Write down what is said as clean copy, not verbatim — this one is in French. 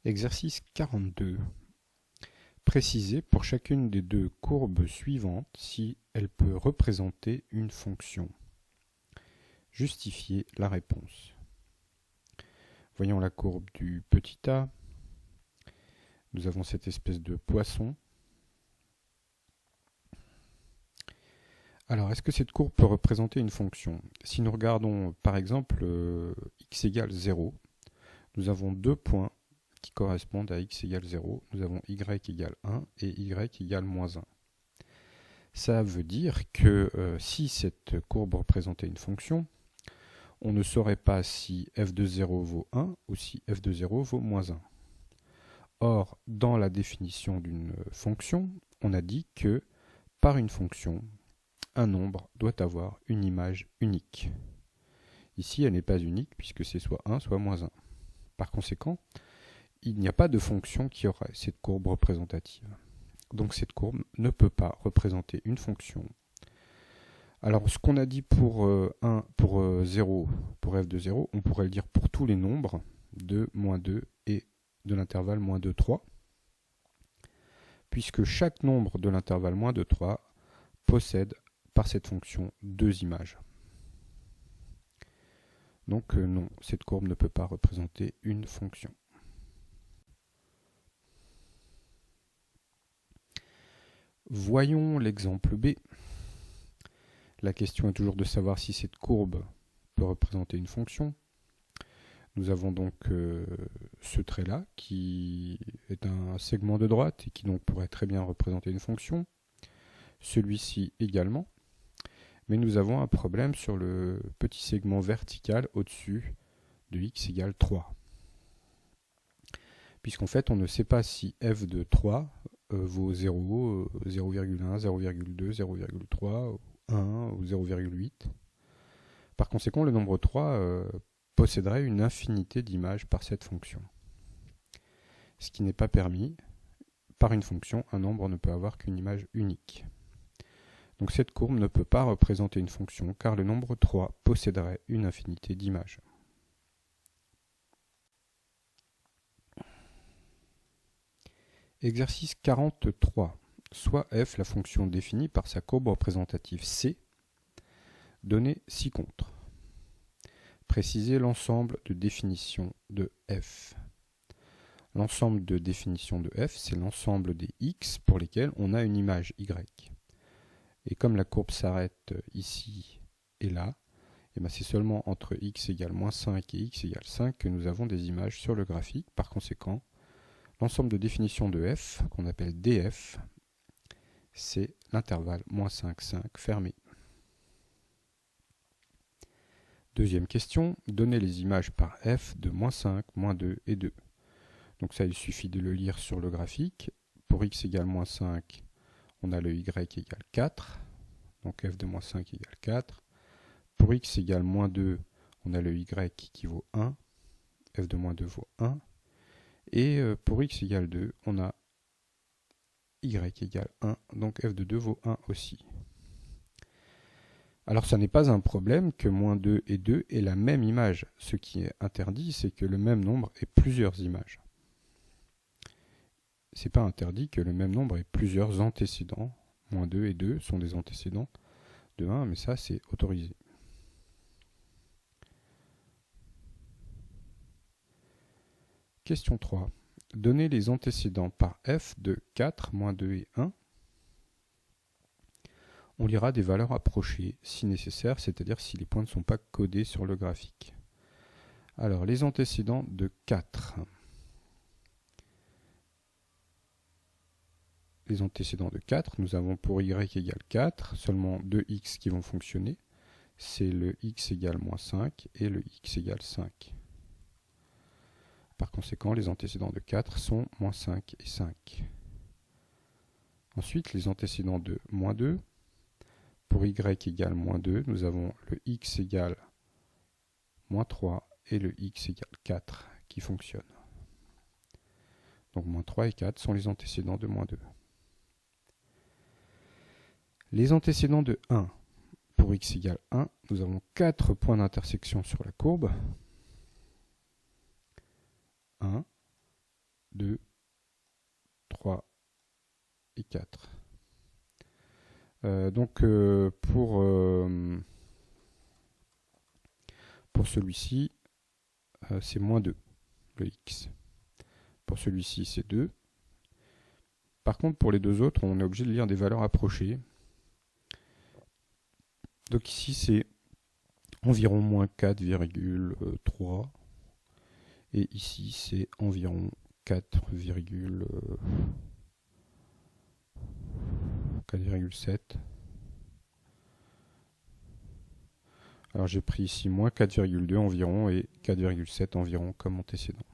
Exercice 42. Préciser pour chacune des deux courbes suivantes si elle peut représenter une fonction. Justifier la réponse. Voyons la courbe du petit a. Nous avons cette espèce de poisson. Alors, est-ce que cette courbe peut représenter une fonction? Si nous regardons par exemple x égale 0, nous avons deux points qui correspondent à x égale 0. Nous avons y égale 1 et y égale moins 1. Ça veut dire que si cette courbe représentait une fonction, on ne saurait pas si f de 0 vaut 1 ou si f de 0 vaut moins 1. Or, dans la définition d'une fonction, on a dit que par une fonction, un nombre doit avoir une image unique. Ici, elle n'est pas unique puisque c'est soit 1 soit moins 1. Par conséquent, il n'y a pas de fonction qui aurait cette courbe représentative. Donc cette courbe ne peut pas représenter une fonction. Alors ce qu'on a dit pour 0, pour f de 0, on pourrait le dire pour tous les nombres de moins 2 et de l'intervalle moins 2, 3, puisque chaque nombre de l'intervalle moins 2, 3 possède par cette fonction deux images. Donc non, cette courbe ne peut pas représenter une fonction. Voyons l'exemple B. La question est toujours de savoir si cette courbe peut représenter une fonction. Nous avons donc ce trait-là qui est un segment de droite et qui donc pourrait très bien représenter une fonction. Celui-ci également. Mais nous avons un problème sur le petit segment vertical au-dessus de x égale 3. Puisqu'en fait, on ne sait pas si f de 3 vaut 0, 0,1, 0,2, 0,3, 1 ou 0,8. Par conséquent, le nombre 3 posséderait une infinité d'images par cette fonction. Ce qui n'est pas permis. Par une fonction, un nombre ne peut avoir qu'une image unique. Donc cette courbe ne peut pas représenter une fonction car le nombre 3 posséderait une infinité d'images. Exercice 43. Soit f la fonction définie par sa courbe représentative c, donnée ci-contre. Préciser l'ensemble de définitions de f. L'ensemble de définitions de f, c'est l'ensemble des x pour lesquels on a une image y. Et comme la courbe s'arrête ici et là, et bien c'est seulement entre x égale moins 5 et x égale 5 que nous avons des images sur le graphique. Par conséquent, l'ensemble de définitions de f, qu'on appelle df, c'est l'intervalle moins 5, 5 fermé. Deuxième question, donner les images par f de moins 5, moins 2 et 2. Donc ça, il suffit de le lire sur le graphique. Pour x égale moins 5, on a le y égale 4. Donc f de moins 5 égale 4. Pour x égale moins 2, on a le y qui vaut 1. F de moins 2 vaut 1. Et pour x égale 2, on a y égale 1. Donc f de 2 vaut 1 aussi. Alors ça n'est pas un problème que moins 2 et 2 aient la même image. Ce qui est interdit, c'est que le même nombre ait plusieurs images. C'est pas interdit que le même nombre ait plusieurs antécédents. Moins 2 et 2 sont des antécédents de 1, mais ça c'est autorisé. Question 3. Donner les antécédents par f de 4, moins 2 et 1. On lira des valeurs approchées si nécessaire, c'est-à-dire si les points ne sont pas codés sur le graphique. Alors, les antécédents de 4. Les antécédents de 4, nous avons pour y égale 4, seulement deux x qui vont fonctionner. C'est le x égale moins 5 et le x égale 5. Par conséquent, les antécédents de 4 sont moins 5 et 5. Ensuite, les antécédents de moins 2. Pour y égale moins 2, nous avons le x égale moins 3 et le x égale 4 qui fonctionnent. Donc moins 3 et 4 sont les antécédents de moins 2. Les antécédents de 1. Pour x égale 1, nous avons 4 points d'intersection sur la courbe. 1, 2, 3 et 4. Donc pour celui-ci, c'est moins 2, le x. Pour celui-ci, c'est 2. Par contre, pour les deux autres, on est obligé de lire des valeurs approchées. Donc ici, c'est environ moins 4,3. Et ici, c'est environ 4,7. Alors j'ai pris ici moins 4,2 environ et 4,7 environ comme antécédent.